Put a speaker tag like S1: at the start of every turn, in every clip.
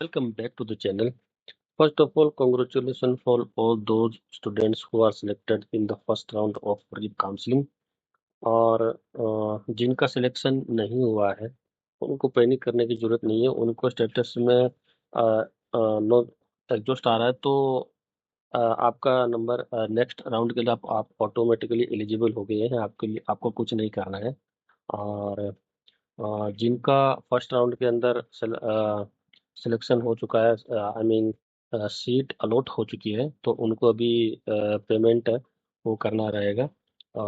S1: Welcome back to the channel. First of all, congratulations for all those students who are selected in the first round of REAP counseling. और जिनका selection नहीं हुआ है उनको panic करने की जरूरत नहीं है। उनको स्टेटस में नो एग्जॉस्ट आ रहा है, तो आपका नंबर नेक्स्ट राउंड के लिए आप ऑटोमेटिकली एलिजिबल हो गए हैं। आपके लिए आपको कुछ नहीं करना है। और जिनका फर्स्ट राउंड के अंदर सिलेक्शन हो चुका है, आई मीन सीट अलॉट हो चुकी है, तो उनको अभी पेमेंट वो करना रहेगा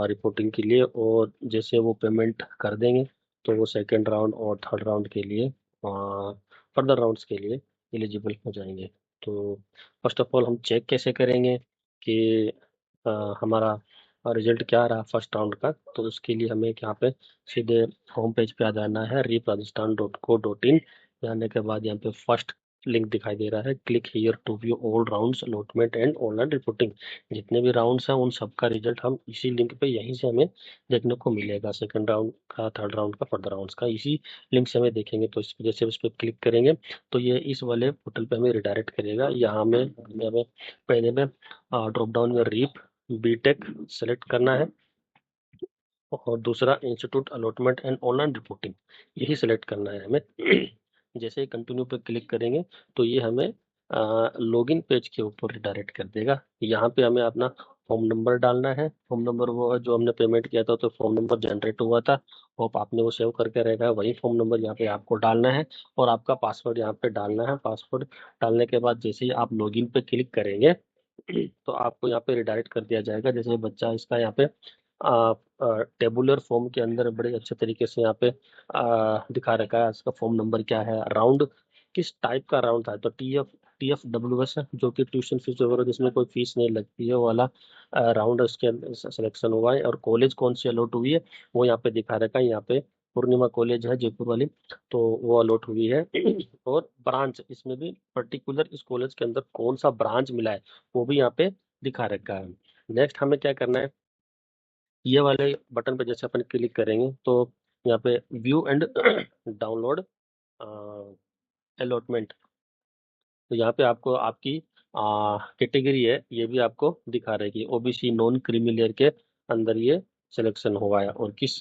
S1: रिपोर्टिंग के लिए। और जैसे वो पेमेंट कर देंगे तो वो सेकंड राउंड और थर्ड राउंड के लिए, फर्दर राउंड्स के लिए एलिजिबल हो जाएंगे। तो फर्स्ट ऑफ ऑल हम चेक कैसे करेंगे कि हमारा रिजल्ट क्या रहा फर्स्ट राउंड का। तो उसके लिए हमें यहाँ पे सीधे होम पेज पे आ जाना है, reaprajasthan.co.in। जाने के बाद यहाँ पे फर्स्ट लिंक दिखाई दे रहा है, click here to view all rounds allotment and online reporting. जितने भी राउंड्स हैं उन सबका रिजल्ट हम इसी लिंक पे यहीं से हमें देखने को मिलेगा। सेकंड राउंड का, थर्ड राउंड का, फर्दर राउंड्स का इसी लिंक से हमें देखेंगे। तो इस जैसे उस पर क्लिक करेंगे तो ये इस वाले पोर्टल पे हमें रिडायरेक्ट करेगा। यहाँ में हमें पहले में ड्रॉप डाउन में रीप बीटेक सेलेक्ट करना है और दूसरा institute allotment and online reporting यही सिलेक्ट करना है हमें। जैसे ही कंटिन्यू पे क्लिक करेंगे तो ये हमें लॉगिन पेज के ऊपर डायरेक्ट कर देगा। यहाँ पे हमें अपना फॉर्म नंबर डालना है। फॉर्म नंबर वो है जो हमने पेमेंट किया था, तो फॉर्म नंबर जनरेट हुआ था, होप आपने वो सेव करके रहेगा। वही फॉर्म नंबर यहाँ पे आपको डालना है और आपका पासवर्ड यहाँ पे डालना है। पासवर्ड डालने के बाद जैसे ही आप लॉगिन पे क्लिक करेंगे तो आपको यहाँ पे रिडायरेक्ट कर दिया जाएगा। जैसे बच्चा इसका यहाँ पे टेबुलर फॉर्म के अंदर बड़े अच्छे तरीके से यहाँ पे दिखा रखा है इसका फॉर्म नंबर क्या है, राउंड किस टाइप का राउंड था। तो टी एफ डब्ल्यू एस है, जो कि ट्यूशन फीस वगैरह जिसमें कोई फीस नहीं लगती है, वो वाला राउंड उसके अंदर सिलेक्शन हुआ है। और कॉलेज कौन सी अलॉट हुई है वो यहाँ पे दिखा रखा है। यहाँ पे पूर्णिमा कॉलेज है जयपुर वाली, तो वो अलॉट हुई है। और ब्रांच इसमें भी पर्टिकुलर इस कॉलेज के अंदर कौन सा ब्रांच मिला है वो भी यहाँ पे दिखा रखा है। नेक्स्ट हमें क्या करना है, ये वाले बटन पे जैसे अपन क्लिक करेंगे तो यहाँ पे व्यू एंड डाउनलोड अलॉटमेंट, तो यहाँ पे आपको आपकी कैटेगरी है ये भी आपको दिखा रहेगी। ओबीसी नॉन क्रीमी लेयर के अंदर ये सिलेक्शन हुआ है और किस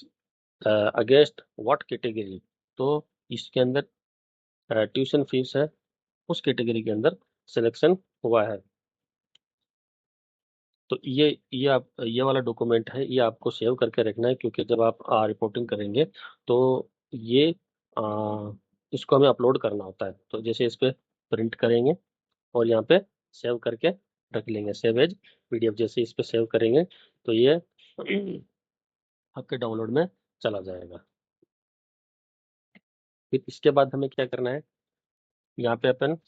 S1: अगेंस्ट व्हाट कैटेगरी, तो इसके अंदर ट्यूशन फीस है उस कैटेगरी के अंदर सिलेक्शन हुआ है। तो ये आप ये वाला डॉक्यूमेंट है, ये आपको सेव करके रखना है, क्योंकि जब आप रिपोर्टिंग करेंगे तो ये इसको हमें अपलोड करना होता है। तो जैसे इस पे प्रिंट करेंगे और यहाँ पे सेव करके रख लेंगे, सेव एज पीडीएफ। जैसे इस पे सेव करेंगे तो ये आपके डाउनलोड में चला जाएगा। फिर इसके बाद हमें क्या करना है, यहाँ पे अपन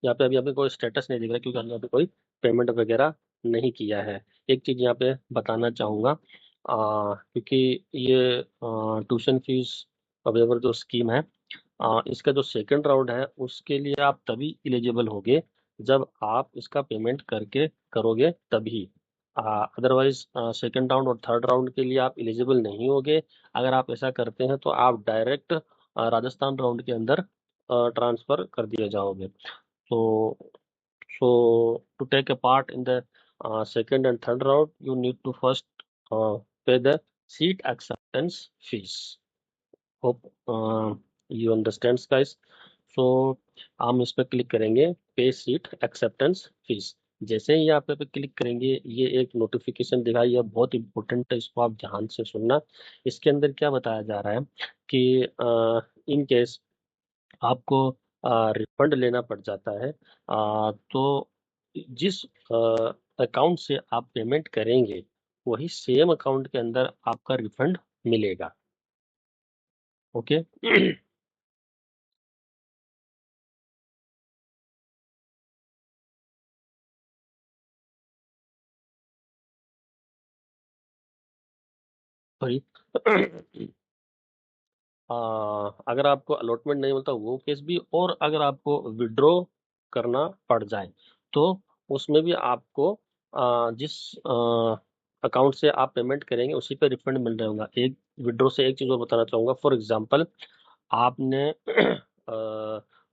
S1: यहाँ पे अभी कोई स्टेटस नहीं दिख रहा क्योंकि हमने अभी कोई पेमेंट वगैरह नहीं किया है। एक चीज यहाँ पे बताना चाहूंगा, क्योंकि ये ट्यूशन फीस वेवर जो स्कीम है, इसका जो सेकंड राउंड है उसके लिए आप तभी इलिजिबल होगे जब आप इसका पेमेंट करके करोगे तभी। अदरवाइज सेकंड राउंड और थर्ड राउंड के लिए आप इलिजिबल नहीं होगे। अगर आप ऐसा करते हैं तो आप डायरेक्ट राजस्थान राउंड के अंदर ट्रांसफर कर दिए जाओगे। तो so to take a part in the second and third round, you need to first pay the seat acceptance fees. Hope you understand, guys. So हम इस पर क्लिक करेंगे, पे सीट एक्सेप्टेंस फीस। जैसे ही आप पे क्लिक करेंगे ये एक नोटिफिकेशन दिखाई, यह बहुत इंपॉर्टेंट है, इसको आप ध्यान से सुनना। इसके अंदर क्या बताया जा रहा है कि इन केस आपको रिफंड लेना पड़ जाता है, तो जिस अकाउंट से आप पेमेंट करेंगे वही सेम अकाउंट के अंदर आपका रिफंड मिलेगा। ओके। सॉरी। अगर आपको अलॉटमेंट नहीं मिलता वो केस भी, और अगर आपको विड्रॉ करना पड़ जाए तो उसमें भी आपको जिस अकाउंट से आप पेमेंट करेंगे उसी पे रिफंड मिल रहा होगा। एक विड्रॉ से एक चीज और बताना चाहूंगा, फॉर एग्जांपल आपने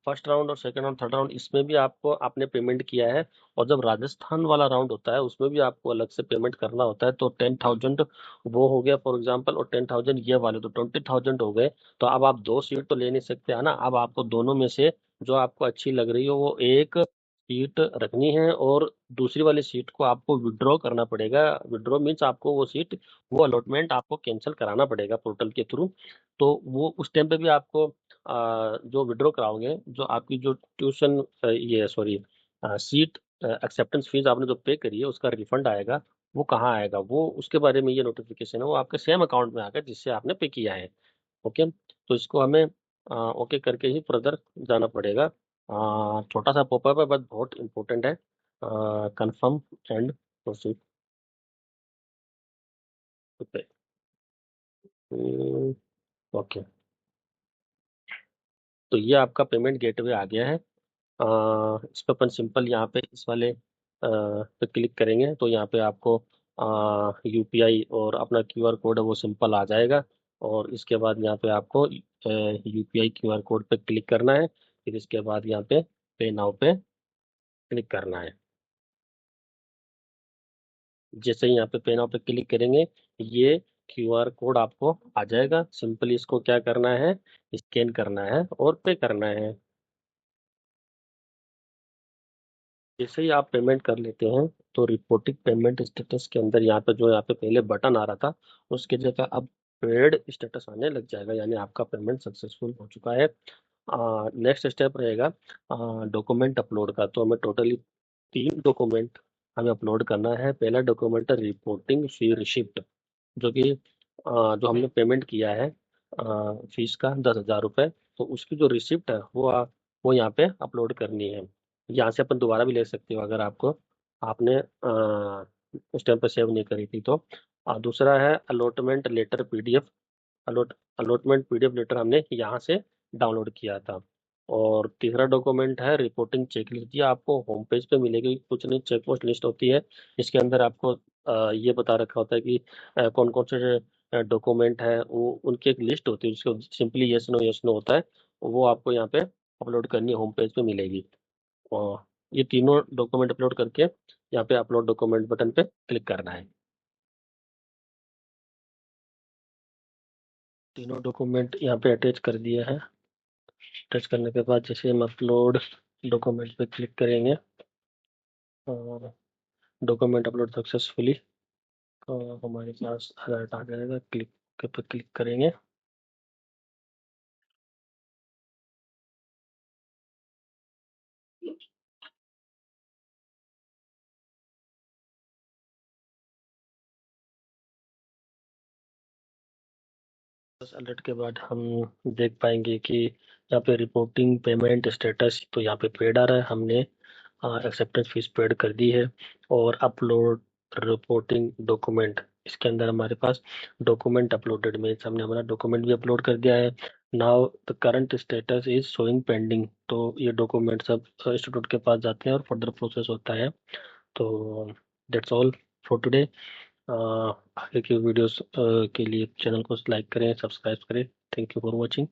S1: फर्स्ट राउंड और सेकंड राउंड थर्ड राउंड इसमें भी आपको आपने पेमेंट किया है, और जब राजस्थान वाला राउंड होता है उसमें भी आपको अलग से पेमेंट करना होता है। तो 10,000 वो हो गया फॉर एग्जांपल, और 10,000 ये वाले, तो 20,000 हो गए। तो अब आप दो सीट तो ले नहीं सकते है ना, अब आपको दोनों में से जो आपको अच्छी लग रही हो वो एक सीट रखनी है, और दूसरी वाली सीट को आपको विड्रॉ करना पड़ेगा। विड्रॉ मीन्स आपको वो सीट, वो अलॉटमेंट आपको कैंसिल कराना पड़ेगा पोर्टल के थ्रू। तो वो उस टाइम पे भी आपको जो विड्रॉ कराओगे, जो आपकी जो ट्यूशन ये सॉरी सीट एक्सेप्टेंस फीस आपने जो पे करी है उसका रिफंड आएगा। वो कहाँ आएगा, वो उसके बारे में ये नोटिफिकेशन है, वो आपके सेम अकाउंट में आएगा जिससे आपने पे किया है। ओके, तो इसको हमें ओके करके ही फर्दर जाना पड़ेगा। छोटा सा पॉपअप है बट बहुत इंपॉर्टेंट है। कंफर्म एंड प्रोसीड पे। ओके, तो ये आपका पेमेंट गेटवे आ गया है। इस पर अपन सिंपल यहाँ पे इस वाले पे क्लिक करेंगे तो यहाँ पे आपको यूपीआई और अपना क्यूआर कोड है वो सिंपल आ जाएगा। और इसके बाद यहाँ पे आपको यूपीआई क्यूआर कोड पे क्लिक करना है, फिर इसके बाद यहाँ पे नाउ पे क्लिक करना है। जैसे ही यहाँ पे नाउ पे क्लिक करेंगे, ये क्यूआर कोड आपको आ जाएगा। सिंपली इसको क्या करना है, स्कैन करना है और पे करना है। जैसे ही आप पेमेंट कर लेते हैं तो रिपोर्टिंग पेमेंट स्टेटस के अंदर यहाँ पे जो यहाँ पे पहले बटन आ रहा था उसके जगह अब पेड स्टेटस आने लग जाएगा, यानी आपका पेमेंट सक्सेसफुल हो चुका है। नेक्स्ट स्टेप रहेगा डॉक्यूमेंट अपलोड का। तो हमें टोटली 3 डॉक्यूमेंट हमें अपलोड करना है। पहला डॉक्यूमेंट है रिपोर्टिंग फी रिसिप्ट, जो कि जो हमने पेमेंट किया है फीस का 10,000 रुपये, तो उसकी जो रिसिप्ट है वो यहाँ पे अपलोड करनी है। यहाँ से अपन दोबारा भी ले सकते हो अगर आपको आपने उस टाइम पे सेव नहीं करी थी तो। दूसरा है allotment letter PDF. Allotment PDF letter हमने यहाँ से डाउनलोड किया था। और तीसरा डॉक्यूमेंट है रिपोर्टिंग चेकलिस्ट। ये आपको होम पेज पे मिलेगी, कुछ नहीं चेकपोस्ट लिस्ट होती है। इसके अंदर आपको ये बता रखा होता है कि कौन कौन से डॉक्यूमेंट है, वो उनकी एक लिस्ट होती है जिसको सिंपली यस नो होता है, वो आपको यहाँ पे अपलोड करनी है, होम पेज पे मिलेगी। और ये तीनों डॉक्यूमेंट अपलोड करके यहाँ पे अपलोड डॉक्यूमेंट बटन पे क्लिक करना है। तीनों डॉक्यूमेंट यहाँ पे अटैच कर दिए हैं। अटैच करने के बाद जैसे हम अपलोड डॉक्यूमेंट पे क्लिक करेंगे और डॉक्यूमेंट अपलोड सक्सेसफुली, तो हमारे पास अलर्ट आ जाएगा। क्लिक के पे क्लिक करेंगे। बस अलर्ट के बाद हम देख पाएंगे कि यहाँ पे रिपोर्टिंग पेमेंट स्टेटस, तो यहाँ पे पेड आ रहा है, हमने एक्सेप्टेंस फीस पेड कर दी है। और अपलोड रिपोर्टिंग डॉक्यूमेंट, इसके अंदर हमारे पास डॉक्यूमेंट अपलोडेड में हमने हमारा डॉक्यूमेंट भी अपलोड कर दिया है। Now the current status is showing pending, तो ये डॉक्यूमेंट सब इंस्टीट्यूट के पास जाते हैं और फर्दर प्रोसेस होता है। तो दैट्स ऑल फॉर टुडे। आगे की वीडियोस के लिए चैनल को लाइक करें, सब्सक्राइब करें। Thank you for watching.